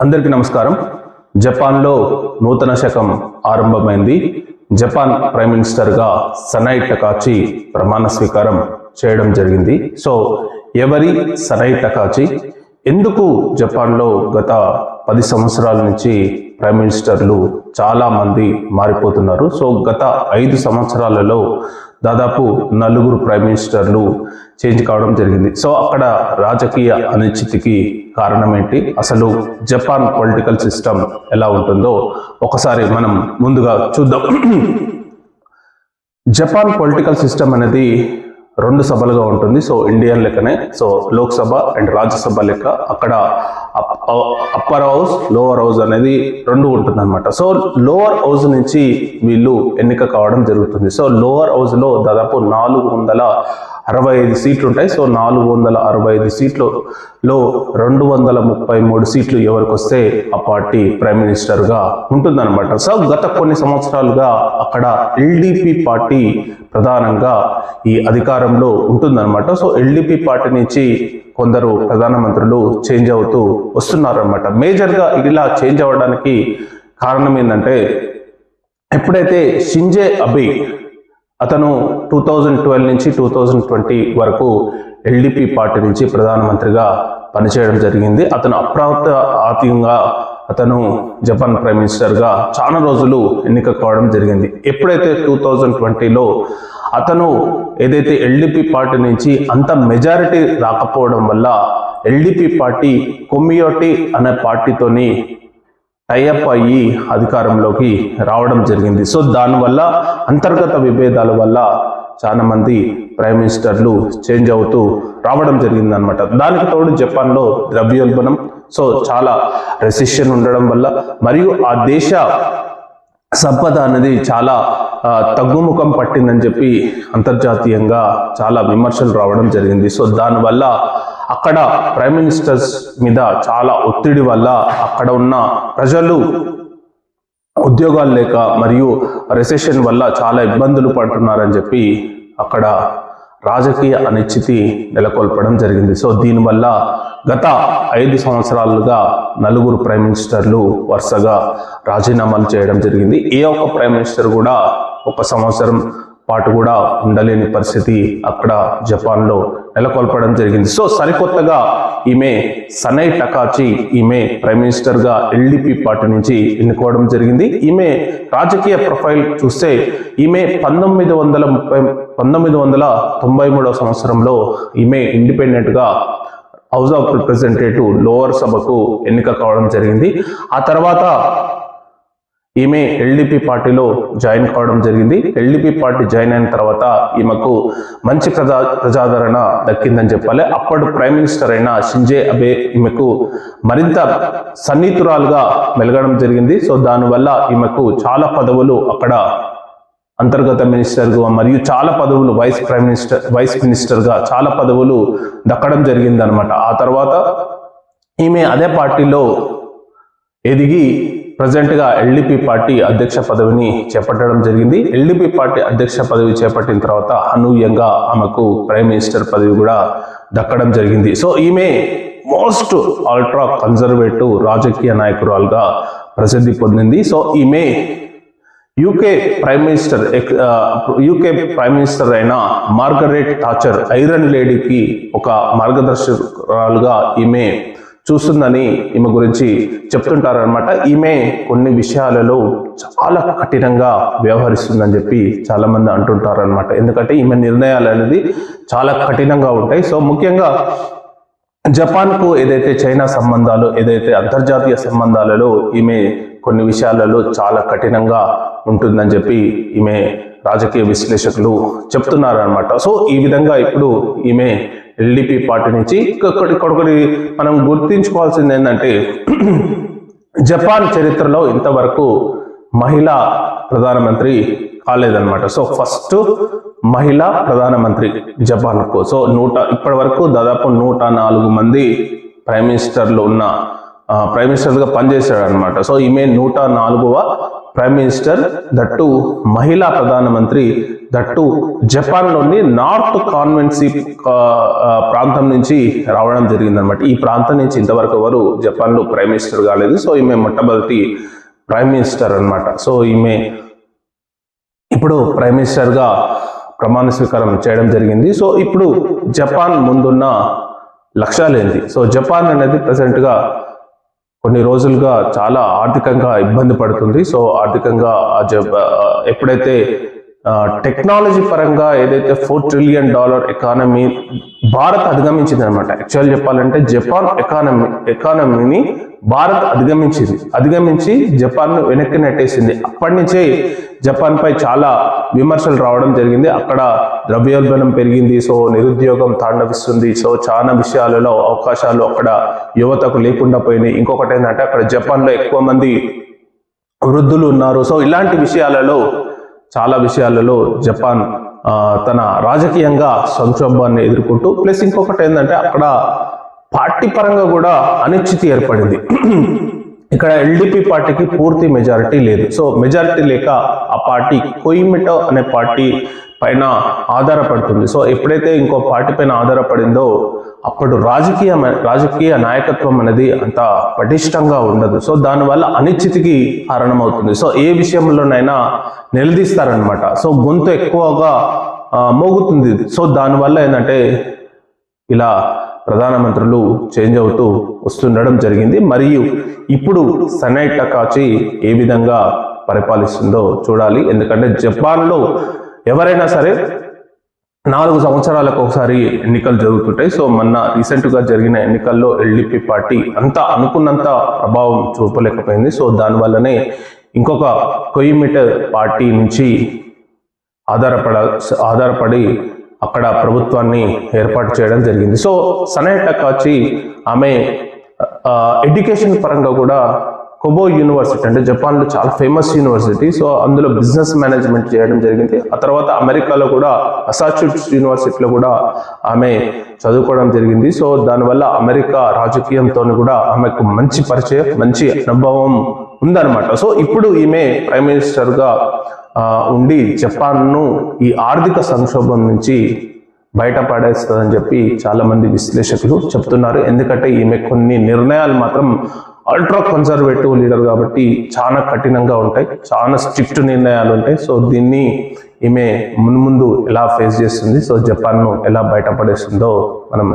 అందరికీ నమస్కారం. జపాన్లో నూతన శకం ఆరంభమైంది. జపాన్ ప్రైమ్ మినిస్టర్గా సనాయి టకాచి ప్రమాణ స్వీకారం చేయడం జరిగింది. సో ఎవరి సనాయి టకాచి? ఎందుకు జపాన్లో గత 10 సంవత్సరాల నుంచి ప్రైమ్ మినిస్టర్లు చాలా మంది మారిపోతున్నారు? సో గత 5 సంవత్సరాలలో దాదాపు 4 ప్రైమ్ మినిస్టర్లు చేంజ్ కావడం జరిగింది. సో అక్కడ రాజకీయ అనిశ్చితికి కారణం ఏంటి, అసలు జపాన్ పొలిటికల్ సిస్టమ్ ఎలా ఉంటుందో ఒకసారి మనం ముందుగా చూద్దాం. జపాన్ పొలిటికల్ సిస్టమ్ అనేది 2 సభలుగా ఉంటుంది. సో ఇండియన్ లెక్కనే, సో లోక్సభ అండ్ రాజ్యసభ లెక్క అక్కడ అప్పర్ హౌస్, లోవర్ హౌస్ అనేది 2 ఉంటుంది అనమాట. సో లోవర్ హౌస్ నుంచి వీళ్ళు ఎన్నిక కావడం జరుగుతుంది. సో లోవర్ హౌస్ లో దాదాపు 465 సీట్లు ఉంటాయి. సో 465 సీట్లలో 233 సీట్లు ఎవరికి వస్తే ఆ పార్టీ ప్రైమ్ మినిస్టర్ గా ఉంటుందన్నమాట. సో గత కొన్ని సంవత్సరాలుగా అక్కడ ఎల్డిపి పార్టీ ప్రధానంగా ఈ అధికారంలో ఉంటుందన్నమాట. సో ఎల్డిపి పార్టీ నుంచి కొందరు ప్రధానమంత్రులు చేంజ్ అవుతూ వస్తున్నారన్నమాట. మేజర్గా ఇలా చేంజ్ అవ్వడానికి కారణం ఏంటంటే, ఎప్పుడైతే షింజే అబే అతను 2012 నుంచి 2020 వరకు ఎల్డిపి పార్టీ నుంచి ప్రధానమంత్రిగా పనిచేయడం జరిగింది. అతను అప్రయత్నంగా అతను జపాన్ ప్రైమ్ మినిస్టర్గా చాలా రోజులు ఎన్నిక కావడం జరిగింది. ఎప్పుడైతే 2020లో అతను ఏదైతే ఎల్డిపి పార్టీ నుంచి అంత మెజారిటీ రాకపోవడం వల్ల ఎల్డిపి పార్టీ కొమియోటి అనే పార్టీతోని టైఅప్ అయ్యి అధికారంలోకి రావడం జరిగింది. సో దానివల్ల అంతర్గత విభేదాల వల్ల చాలా మంది ప్రైమ్ మినిస్టర్లు చేంజ్ అవుతూ రావడం జరిగింది అనమాట. దానికి తోడు జపాన్లో ద్రవ్యోల్బణం, సో చాలా రెసిషన్ ఉండడం వల్ల, మరియు ఆ దేశ సంపద అనేది చాలా తగ్గుముఖం పట్టిందని చెప్పి అంతర్జాతీయంగా చాలా విమర్శలు రావడం జరిగింది. సో దానివల్ల అక్కడ ప్రైమ్ మినిస్టర్స్ మీద చాలా ఒత్తిడి వల్ల అక్కడ ఉన్న ప్రజలు ఉద్యోగాలు లేక మరియు రెసెషన్ వల్ల చాలా ఇబ్బందులు పడుతున్నారని చెప్పి అక్కడ రాజకీయ అనిశ్చితి నెలకొల్పడం జరిగింది. సో దీనివల్ల గత 5 సంవత్సరాలుగా 4 ప్రైమ్ మినిస్టర్లు వరుసగా రాజీనామాలు చేయడం జరిగింది. ఏ ఒక్క ప్రైమ్ మినిస్టర్ కూడా 1 సంవత్సరం పాటు కూడా ఉండలేని పరిస్థితి అక్కడ జపాన్లో నెలకొల్పడం జరిగింది. సో సరికొత్తగా ఈమె సనాయి టకాచి ఈమె ప్రైమ్ మినిస్టర్గా ఎల్డిపి పార్టీ నుంచి ఎన్నుకోవడం జరిగింది. ఈమె రాజకీయ ప్రొఫైల్ చూస్తే ఈమె 1993 సంవత్సరంలో ఈమె ఇండిపెండెంట్గా హౌస్ ఆఫ్ రిప్రజెంటేటివ్ లోవర్ సభకు ఎన్నిక కావడం జరిగింది. ఆ తర్వాత ఈమె ఎల్డిపి పార్టీలో జాయిన్ కావడం జరిగింది. ఎల్డిపి పార్టీ జాయిన్ అయిన తర్వాత ఈమెకు మంచి ప్రజాదరణ దక్కిందని చెప్పాలి. అప్పుడు ప్రైమ్ మినిస్టర్ అయిన షింజే అబే ఈమెకు మరింత సన్నిహితురాలుగా మెలగడం జరిగింది. సో దానివల్ల ఈమెకు చాలా పదవులు అక్కడ అంతర్గత మినిస్టర్గా మరియు చాలా పదవులు వైస్ మినిస్టర్గా చాలా పదవులు దక్కడం జరిగింది అనమాట. ఆ తర్వాత ఈమె అదే పార్టీలో ఎదిగి ప్రజెంట్గా ఎల్డిపి పార్టీ అధ్యక్ష పదవిని చేపట్టడం జరిగింది. ఎల్డిపి పార్టీ అధ్యక్ష పదవి చేపట్టిన తర్వాత అనూహ్యంగా ఆమెకు ప్రైమ్ మినిస్టర్ పదవి కూడా దక్కడం జరిగింది. సో ఈమె మోస్ట్ అల్ట్రా కన్జర్వేటివ్ రాజకీయ నాయకురాలుగా ప్రసిద్ధి పొందింది. సో ఈమె యూకే ప్రైమ్ మినిస్టర్ అయిన మార్గరెట్ థాచర్ ఐరన్ లేడీకి ఒక మార్గదర్శకురాలుగా ఈమె చూస్తుందని ఈమె గురించి చెప్తుంటారనమాట. ఈమె కొన్ని విషయాలలో చాలా కఠినంగా వ్యవహరిస్తుందని చెప్పి చాలా మంది అంటుంటారనమాట. ఎందుకంటే ఈమె నిర్ణయాలు అనేది చాలా కఠినంగా ఉంటాయి. సో ముఖ్యంగా జపాన్కు ఏదైతే చైనా సంబంధాలు, ఏదైతే అంతర్జాతీయ సంబంధాలలో ఈమె కొన్ని విషయాలలో చాలా కఠినంగా ఉంటుందని చెప్పి ఈమె రాజకీయ విశ్లేషకులు చెప్తున్నారనమాట. సో ఈ విధంగా ఇప్పుడు ఈమె ఎల్డిపి పార్టీ నుంచి ఒకటి మనం గుర్తించుకోవాల్సింది ఏంటంటే, జపాన్ చరిత్రలో ఇంతవరకు మహిళా ప్రధానమంత్రి కాలేదన్నమాట. సో ఫస్ట్ మహిళా ప్రధానమంత్రి జపాన్కు. సో ఇప్పటి వరకు దాదాపు 104 మంది ప్రైమ్ మినిస్టర్లు ఉన్న ప్రైమ్ మినిస్టర్గా పనిచేశాడు అనమాట. సో ఈమె 104వ ప్రైమ్ మినిస్టర్, దట్టు మహిళా ప్రధానమంత్రి, దట్టు జపాన్లోని నార్త్ కాన్వెన్సీ ప్రాంతం నుంచి రావడం జరిగింది అనమాట. ఈ ప్రాంతం నుంచి ఇంతవరకు ఎవరు జపాన్లో ప్రైమ్ మినిస్టర్ కాలేదు. సో ఈమె మొట్టమొదటి ప్రైమ్ మినిస్టర్ అనమాట. సో ఈమె ఇప్పుడు ప్రైమ్ మినిస్టర్గా ప్రమాణ స్వీకారం చేయడం జరిగింది. సో ఇప్పుడు జపాన్ ముందున్న లక్ష్యాలు ఏంటి? సో జపాన్ అనేది ప్రెసెంట్గా కొన్ని రోజులుగా చాలా ఆర్థికంగా ఇబ్బంది పడుతుంది. సో ఆర్థికంగా ఎప్పుడైతే టెక్నాలజీ పరంగా ఏదైతే $4 ట్రిలియన్ ఎకానమీ భారత్ అధిగమించింది అనమాట. యాక్చువల్ చెప్పాలంటే జపాన్ ఎకానమీని భారత్ అధిగమించి జపాన్ను వెనక్కి నెట్టేసింది. అప్పటి నుంచే జపాన్ పై చాలా విమర్శలు రావడం జరిగింది. అక్కడ ద్రవ్యోల్బణం పెరిగింది, సో నిరుద్యోగం తాండవిస్తుంది, సో చాలా విషయాలలో అవకాశాలు అక్కడ యువతకు లేకుండా పోయినాయి. ఇంకొకటి ఏంటంటే అక్కడ జపాన్లో ఎక్కువ మంది వృద్ధులు ఉన్నారు. సో ఇలాంటి విషయాలలో చాలా విషయాలలో జపాన్ తన రాజకీయంగా సంక్షోభాన్ని ఎదుర్కొంటూ, ప్లస్ ఇంకొకటి ఏంటంటే అక్కడ పార్టీ పరంగా కూడా అనిశ్చితి ఏర్పడింది. ఇక్కడ ఎల్డిపి పార్టీకి పూర్తి మెజారిటీ లేదు. సో మెజారిటీ లేక ఆ పార్టీ కోయిమిటో అనే పార్టీ పైన ఆధారపడుతుంది. సో ఎప్పుడైతే ఇంకో పార్టీ పైన ఆధారపడిందో అప్పుడు రాజకీయ నాయకత్వం అనేది అంత పటిష్టంగా ఉండదు. సో దానివల్ల అనిశ్చితికి కారణమవుతుంది. సో ఏ విషయంలోనైనా నిలదీస్తారనమాట. సో గొంతు ఎక్కువగా మోగుతుంది. సో దానివల్ల ఏంటంటే ఇలా ప్రధానమంత్రులు చేంజ్ అవుతూ వస్తుండడం జరిగింది. మరియు ఇప్పుడు సనాయ్ టకాచి ఏ విధంగా పరిపాలిస్తుందో చూడాలి. ఎందుకంటే జపాన్లో ఎవరైనా సరే 4 సంవత్సరాలకు ఒకసారి ఎన్నికలు జరుగుతుంటాయి. సో మొన్న రీసెంట్గా జరిగిన ఎన్నికల్లో ఎల్డిపి పార్టీ అంత అనుకున్నంత ప్రభావం చూపలేకపోయింది. సో దానివల్లనే ఇంకొక కోయిమిటో పార్టీ నుంచి ఆధారపడి అక్కడ ప్రభుత్వాన్ని ఏర్పాటు చేయడం జరిగింది. సో సనాయ్ టకాచి ఆమె ఎడ్యుకేషన్ పరంగా కూడా కోబో యూనివర్సిటీ అంటే జపాన్లో చాలా ఫేమస్ యూనివర్సిటీ. సో అందులో బిజినెస్ మేనేజ్మెంట్ చేయడం జరిగింది. ఆ తర్వాత అమెరికాలో కూడా మసాచ్యూసెట్స్ యూనివర్సిటీలో కూడా ఆమె చదువుకోవడం జరిగింది. సో దానివల్ల అమెరికా రాజకీయంతో కూడా ఆమెకు మంచి పరిచయం, మంచి అనుభవం ఉందన్నమాట. సో ఇప్పుడు ఈమె ప్రైమ్ మినిస్టర్గా ఉండి జపాన్ను ఈ ఆర్థిక సంక్షోభం నుంచి బయటపడేస్తుందని చెప్పి చాలా మంది విశ్లేషకులు చెప్తున్నారు. ఎందుకంటే ఈమె కొన్ని నిర్ణయాలు మాత్రం అల్ట్రా కన్జర్వేటివ్ లీడర్ కాబట్టి చాలా కఠినంగా ఉంటాయి, చాలా స్ట్రిక్ట్ నిర్ణయాలు ఉంటాయి. సో దీన్ని ఈమె ముందు ఎలా ఫేస్ చేస్తుంది, సో జపాన్ను ఎలా బయటపడేస్తుందో మనం